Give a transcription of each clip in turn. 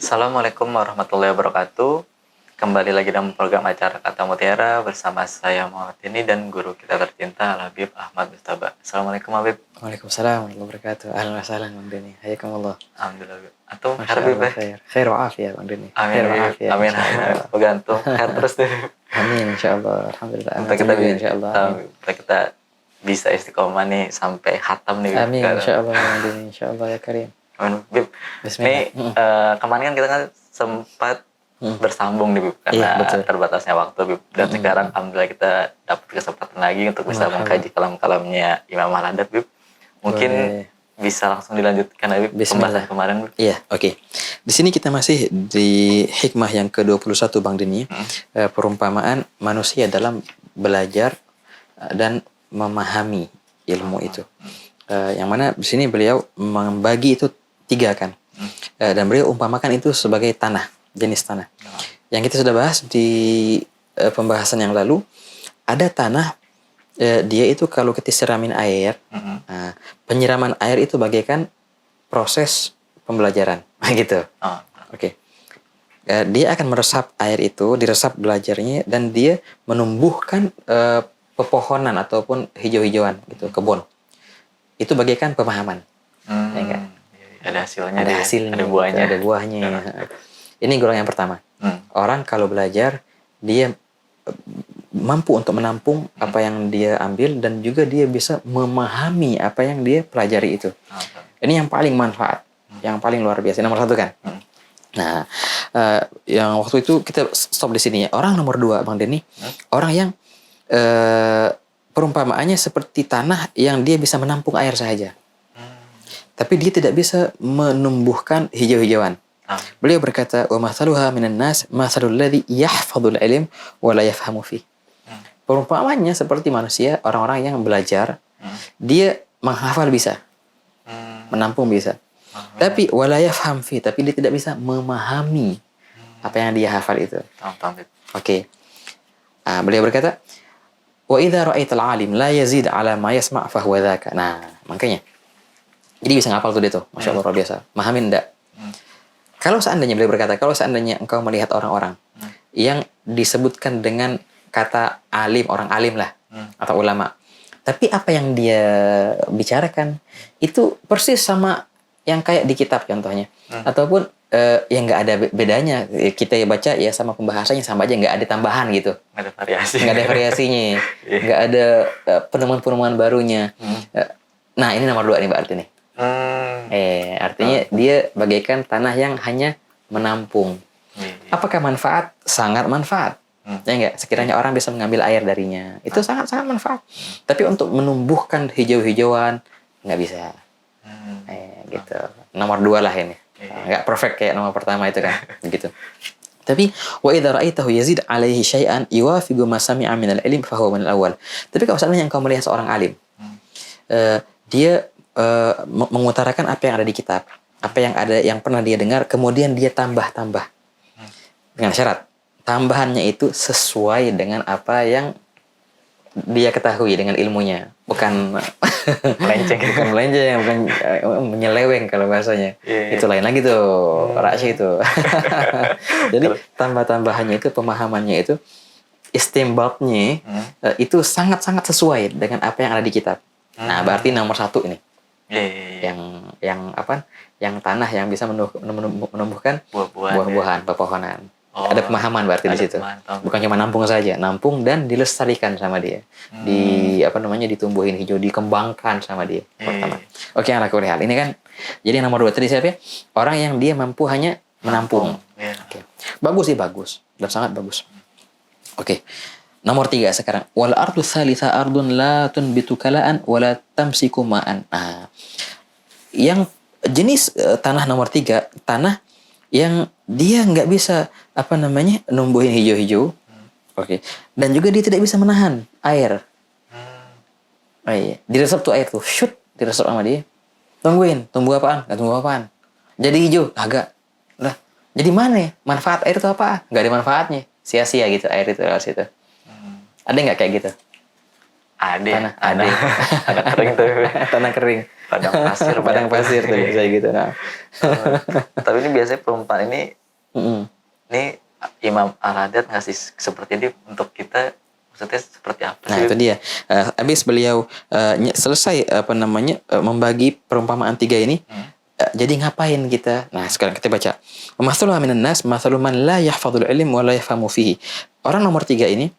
Assalamualaikum warahmatullahi wabarakatuh. Kembali lagi dalam program acara Kata Mutiara bersama saya Muhammad ini dan guru kita tercinta Habib Ahmad Mustaba. Assalamualaikum Habib. Waalaikumsalam warahmatullahi wabarakatuh. Ahlan wa sahlan Bang Deni. Hayakumullah. Alhamdulillah Habib. Antum Masya Habib Allah khair. Khair wa afiyah Bang Deni. Amin. Khair wa afiyah. Amin. Insyaallah. Semoga antum khair terus deh. Amin insyaallah. Alhamdulillah. Kita kita insyaallah. kita bisa istiqomah nih sampai khatam nih. Amin insyaallah Bang Deni. Insyaallah ya karim. Amin Habib. Bismillah. Nih kemarin kan kita kan sempat bersambung nih Bib, karena terbatasnya waktu Bib. Dan sekarang alhamdulillah kita dapat kesempatan lagi untuk bisa mengkaji kalam-kalamnya Imam Al-Adab Bib. Mungkin bisa langsung dilanjutkan Bib pembahasan kemarin Bib. Iya, oke. Di sini kita masih di hikmah yang ke-21 Bang Deni. Perumpamaan manusia dalam belajar dan memahami ilmu itu. Yang mana di sini beliau membagi itu 3 kan. Dan beliau umpamakan itu sebagai tanah, jenis tanah. Yang kita sudah bahas di pembahasan yang lalu, ada tanah dia itu kalau kita siramin air, penyiraman air itu bagaikan proses pembelajaran, gitu. Oke. Dia akan meresap air itu, diresap belajarnya, dan dia menumbuhkan pepohonan ataupun hijau-hijauan gitu, kebun. Itu bagaikan pemahaman, ya enggak? Ada hasilnya, ada buahnya. Ini golongan yang pertama. Orang kalau belajar dia mampu untuk menampung apa yang dia ambil dan juga dia bisa memahami apa yang dia pelajari itu. Ini yang paling manfaat, yang paling luar biasa, nomor 1 kan. Nah, yang waktu itu kita stop di sini ya. Orang nomor 2 Bang Deni, orang yang perumpamaannya seperti tanah yang dia bisa menampung air saja. Tapi dia tidak bisa menumbuhkan hijau-hijauan. Beliau berkata, "Wa mathaluha minan nas mathalul ladzi yahfadzul ilm wa la yafhamu fi." Perumpamaannya seperti manusia, orang-orang yang belajar, dia menghafal bisa, menampung bisa. Tapi wa la yafham fi, tapi dia tidak bisa memahami apa yang dia hafal itu. Oke. Beliau berkata, "Wa idza ra'aital 'alim la yazid 'ala ma yasma' fa huwa dzaka." Nah, makanya jadi bisa ngapal tuh dia tuh, Masya Allah luar biasa. Mahamin enggak? Kalau seandainya beliau berkata, kalau seandainya engkau melihat orang-orang yang disebutkan dengan kata alim, orang alim lah, atau ulama, tapi apa yang dia bicarakan itu persis sama yang kayak di kitab contohnya, ataupun yang nggak ada bedanya, kita baca ya sama pembahasannya sama aja, nggak ada tambahan gitu, nggak ada variasi, nggak ada variasinya, nggak ada penemuan-penemuan barunya. Nah ini nomor 2 nih berarti nih. Artinya dia bagaikan tanah yang hanya menampung. Apakah manfaat? Sangat manfaat. Ya enggak? Sekiranya orang bisa mengambil air darinya, itu sangat-sangat manfaat. Tapi untuk menumbuhkan hijau-hijauan nggak bisa. Gitu. Nomor 2 lah ini. Nggak perfect kayak nomor pertama itu kan. Begitu. Tapi wa idza ra'aitahu yazid 'alaihi syai'an yuwafiqu ma sami'a min al-'ilm fa huwa min al-awwal. Tapi kalau seandainya engkau melihat seorang alim, dia mengutarakan apa yang ada di kitab, apa yang ada yang pernah dia dengar, kemudian dia tambah-tambah dengan syarat tambahannya itu sesuai dengan apa yang dia ketahui dengan ilmunya, bukan melenceng, bukan menyeleweng kalau bahasanya. Itu lain lagi tuh, rahasia itu. Jadi tambah-tambahannya itu, pemahamannya itu, istimbatnya itu sangat-sangat sesuai dengan apa yang ada di kitab. Nah, berarti nomor 1 ini. Yang apa? Yang tanah yang bisa menumbuhkan buah-buahan, pepohonan. Ada pemahaman berarti di situ. Bukan cuma nampung saja, nampung dan dilestarikan sama dia. Ditumbuhin hijau, dikembangkan sama dia. Pertama. Oke, ala kulli hal. Ini kan jadi nomor 2 tadi siapa ya? Orang yang dia mampu hanya menampung. Oke. Bagus sih, bagus. Dan sangat bagus. Oke. Nomor 3 sekarang. Wal ardu tsalitsa ardun la tunbitu kala'an wa la tamsiku ma'an. Nah, yang jenis tanah nomor 3, tanah yang dia nggak bisa numbuhin hijau-hijau. Oke. Dan juga dia tidak bisa menahan air. Diresap tuh air tuh, shoot, diresap sama dia. Tungguin, tumbuh apaan? Nggak tumbuh apaan. Jadi hijau, kagak. Lah, jadi mana? Manfaat air itu apa? Nggak ada manfaatnya. Sia-sia gitu air itu lewat situ. Ada nggak kayak gitu? Ada. Tanah kering tuh. Tanah kering. Padang pasir tuh kayak gitu. Nah. Tapi ini biasanya perumpamaan ini Ini Imam Al-Haddad ngasih seperti ini untuk kita, maksudnya seperti apa sih? Nah itu dia. Habis beliau selesai membagi perumpamaan 3 ini, jadi ngapain kita? Nah sekarang kita baca. Mathaluha minan nas mathalu man la yahfadhul ilm wa la yafhamu fihi. Orang nomor 3 ini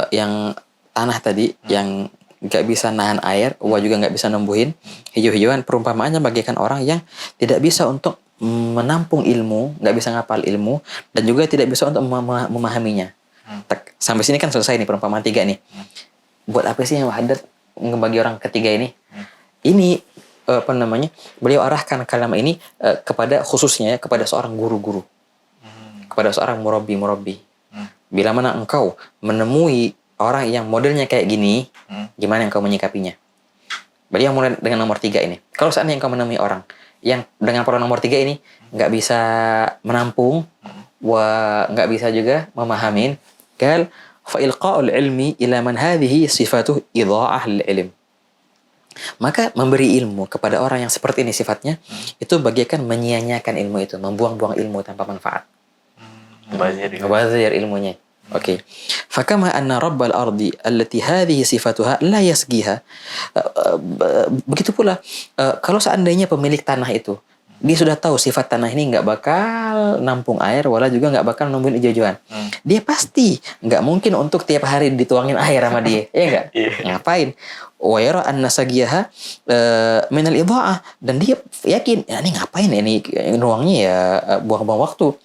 yang tanah tadi, yang gak bisa nahan air, juga gak bisa numbuhin hijau-hijauan, perumpamaannya bagaikan orang yang tidak bisa untuk menampung ilmu, gak bisa ngapal ilmu, dan juga tidak bisa untuk memahaminya. Sampai sini kan selesai nih perumpamaan 3 nih. Buat apa sih yang Haddad ngebagi orang ketiga ini? Ini beliau arahkan kalimat ini kepada khususnya kepada seorang guru-guru, kepada seorang murabbi. Bila mana engkau menemui orang yang modelnya kayak gini, gimana engkau menyikapinya? Beliau mulai dengan nomor 3 ini. Kalau seandainya engkau menemui orang yang dengan pola nomor 3 ini nggak bisa menampung, nggak bisa juga memahamin, qal fa ilqa'ul ilmi ila man hadhihi sifatuh idha'ah lil ilm. Maka memberi ilmu kepada orang yang seperti ini sifatnya, itu bagaikan menyia-nyiakan ilmu itu, membuang-buang ilmu tanpa manfaat. Mubazir ilmunya. Oke. Fakama anna rabbal ardi allati hadhihi sifatuha la yasgiha. Begitu pula kalau seandainya pemilik tanah itu dia sudah tahu sifat tanah ini nggak bakal nampung air, wala juga nggak bakal numbuhin hijau-hijauan. Dia pasti nggak mungkin untuk tiap hari dituangin air sama dia, ya nggak? Ngapain? Wa yara anna sagiyaha min al-idha'ah, dan dia yakin ini ngapain ini nuangnya ya buang-buang waktu.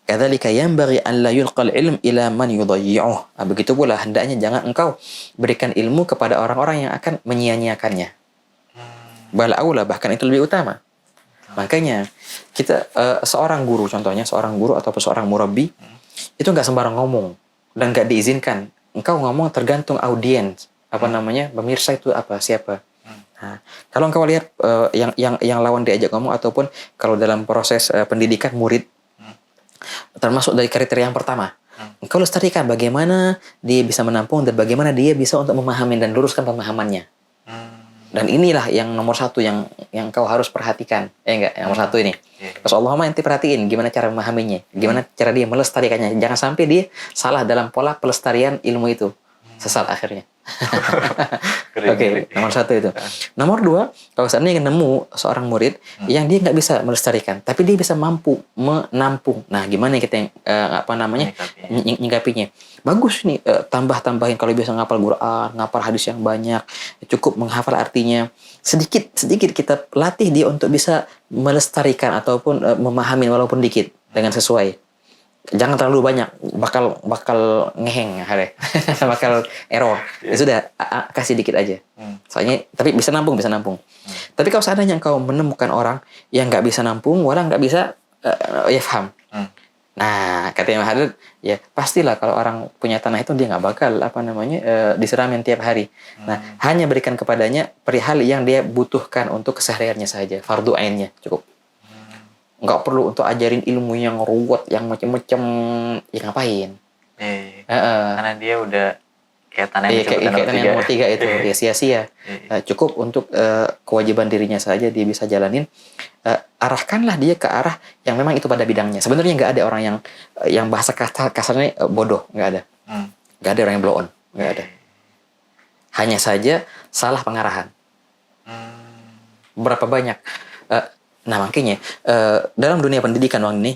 Kadzalika yanbaghi an la yulqal ilm ila man yudayyi'uh. Begitu pula hendaknya jangan engkau berikan ilmu kepada orang-orang yang akan menyia-nyiakannya. Bal aula, bahkan itu lebih utama. Makanya kita seorang guru, contohnya seorang guru ataupun seorang murabbi, itu nggak sembarang ngomong dan nggak diizinkan. Engkau ngomong tergantung audiens, pemirsa itu siapa. Nah, kalau engkau lihat yang lawan diajak ngomong, ataupun kalau dalam proses pendidikan murid, termasuk dari kriteria yang pertama, engkau lestarikan bagaimana dia bisa menampung dan bagaimana dia bisa untuk memahami dan luruskan pemahamannya. Dan inilah yang nomor 1 yang kau harus perhatikan, enggak? Yang nomor 1 ini. Rasulullah ente perhatiin gimana cara memahaminya, gimana cara dia melestarikannya. Jangan sampai dia salah dalam pola pelestarian ilmu itu, sesat akhirnya. Oke, nomor 1 itu. Nomor 2, kalau seandainya nemu seorang murid yang dia nggak bisa melestarikan, tapi dia bisa mampu menampung. Nah, gimana kita nyingkapinya? Bagus nih, tambah-tambahin kalau bisa ngapal Quran, ngapal hadis yang banyak, cukup menghafal artinya. Sedikit kita latih dia untuk bisa melestarikan ataupun memahami walaupun dikit dengan sesuai. Jangan terlalu banyak, bakal ngeheng bakal error. Ya sudah, kasih dikit aja. Soalnya tapi bisa nampung. Tapi kalau seandainya engkau menemukan orang yang nggak bisa nampung, orang nggak bisa yafham. Nah, kata Imam Haddad, ya pastilah kalau orang punya tanah itu dia nggak bakal disiramin tiap hari. Nah, hanya berikan kepadanya perihal yang dia butuhkan untuk kesehariannya saja, fardu ainnya cukup. Nggak perlu untuk ajarin ilmu yang ruwet, yang macam-macam, ya ngapain? Karena dia udah kayak tanah yang nomor 3 itu, ya sia-sia. Cukup untuk kewajiban dirinya saja dia bisa jalanin. Arahkanlah dia ke arah yang memang itu pada bidangnya. Sebenarnya nggak ada orang yang bahasa kasarnya bodoh, nggak ada. Nggak ada orang yang blow on, nggak ada. Hanya saja salah pengarahan. Berapa banyak? Nah makanya dalam dunia pendidikan ini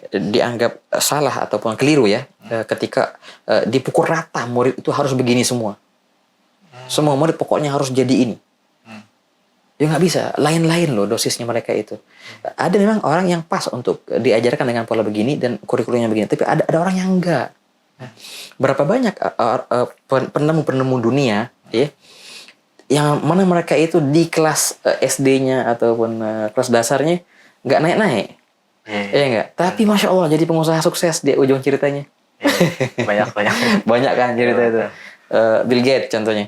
dianggap salah ataupun keliru ya, ketika dipukul rata murid itu harus begini semua. Semua murid pokoknya harus jadi ini. Ya nggak bisa, lain-lain loh dosisnya mereka itu. Ada memang orang yang pas untuk diajarkan dengan pola begini dan kurikulumnya begini, tapi ada orang yang enggak. Berapa banyak penemu dunia ya, yang mana mereka itu di kelas SD-nya ataupun kelas dasarnya nggak naik-naik. Ya enggak? Tapi Masya Allah jadi pengusaha sukses di ujung ceritanya. Banyak kan cerita itu. Bill Gates contohnya.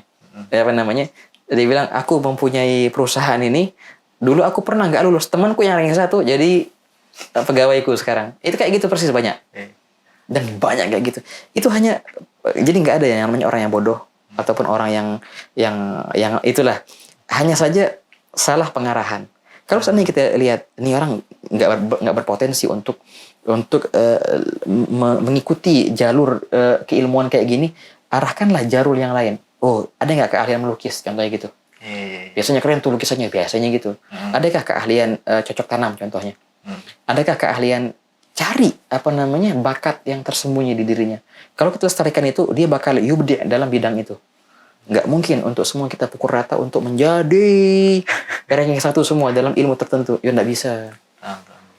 Dia bilang, aku mempunyai perusahaan ini, dulu aku pernah nggak lulus, temanku yang ranking 1 jadi pegawaiku sekarang. Itu kayak gitu persis banyak. Dan banyak kayak gitu. Itu hanya, jadi nggak ada yang namanya orang yang bodoh ataupun orang yang itulah. Hanya saja salah pengarahan. Kalau seandainya kita lihat ini orang nggak berpotensi untuk mengikuti jalur keilmuan kayak gini, arahkanlah jalur yang lain. Oh, ada nggak keahlian melukis contohnya gitu? Biasanya keren tuh lukisannya, biasanya gitu. Adakah keahlian cocok tanam contohnya? Adakah keahlian cari bakat yang tersembunyi di dirinya? Kalau kita lestarikan itu, dia bakal yubdi dalam bidang itu. Nggak mungkin untuk semua kita pukul rata untuk menjadi ranking 1 semua dalam ilmu tertentu. Ya nggak bisa.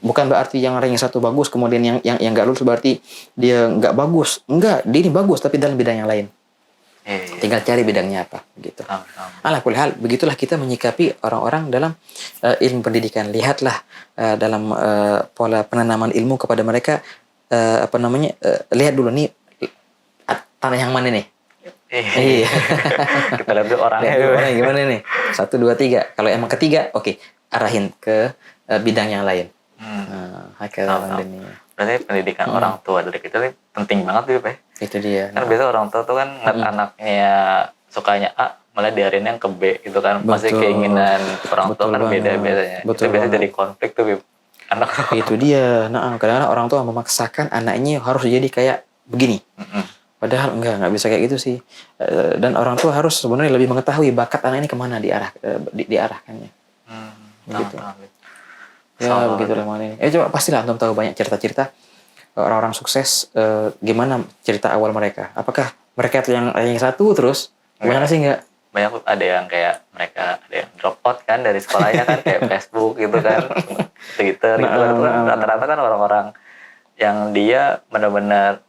Bukan berarti yang ranking 1 bagus, kemudian yang nggak lulus berarti dia nggak bagus. Enggak, dia ini bagus tapi dalam bidang yang lain. Tinggal cari bidangnya apa gitu. Ala kulli hal, begitulah kita menyikapi orang-orang dalam ilmu pendidikan. Lihatlah dalam pola penanaman ilmu kepada mereka, lihat dulu nih tanah yang mana nih. Kita lihat dulu orangnya gimana nih. 1, 2, 3. Kalau emang ketiga, oke, arahin ke bidang yang lain. Berarti pendidikan orang tua dari kita ini penting banget tuh, Pak. Itu dia. Kan biasa orang tua tuh kan ngeliat anaknya sukanya A, malah diarin yang ke B gitu kan. Masih keinginan orang tua kan beda biasanya. Itu biasanya jadi konflik tuh, anak. Itu dia. Nah, kadang-kadang orang tua memaksakan anaknya harus jadi kayak begini. Padahal nggak bisa kayak gitu sih. Dan orang tua harus sebenarnya lebih mengetahui bakat anak ini kemana diarahkannya. Begitu. Ya begitulah mana ini. Coba pastilah antum tahu banyak cerita-cerita orang-orang sukses, gimana cerita awal mereka. Apakah mereka yang 1 terus? Gimana sih enggak? Banyak ada yang kayak mereka ada yang drop out kan dari sekolahnya kan kayak Facebook gitu kan, Twitter gitu kan. Rata-rata kan orang-orang yang dia benar-benar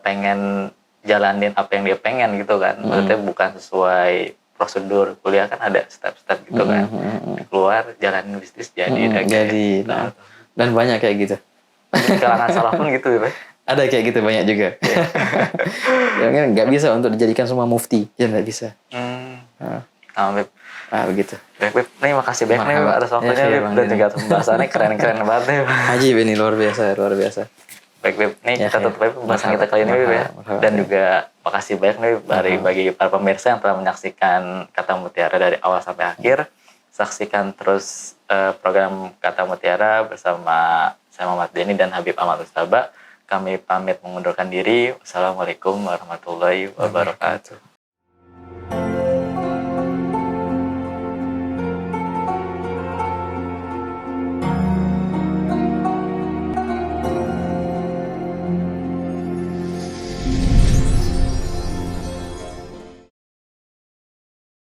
pengen jalanin apa yang dia pengen gitu kan. Maksudnya bukan sesuai prosedur kuliah kan ada step-step gitu kan. Keluar jalanin bisnis jadi. Dan banyak kayak gitu. Di kalangan salah pun gitu ya, Pak. Ada kayak gitu banyak juga. Ya nggak bisa untuk dijadikan semua mufti. Ya nggak bisa. Begitu. Beb, nih makasih banyak nih atas waktunya, Beb. Dan juga pembahasannya keren-keren banget nih. Ajib ini luar biasa. Baik, Beb. Nih kita tutup pembahasan kita kali ini, Beb ya. Dan juga makasih banyak nih bagi para pemirsa yang telah menyaksikan Kata Mutiara dari awal sampai akhir. Saksikan terus program Kata Mutiara bersama saya Muhammad Denny dan Habib Ahmad Mustaba. Kami pamit mengundurkan diri. Wassalamualaikum warahmatullahi wabarakatuh.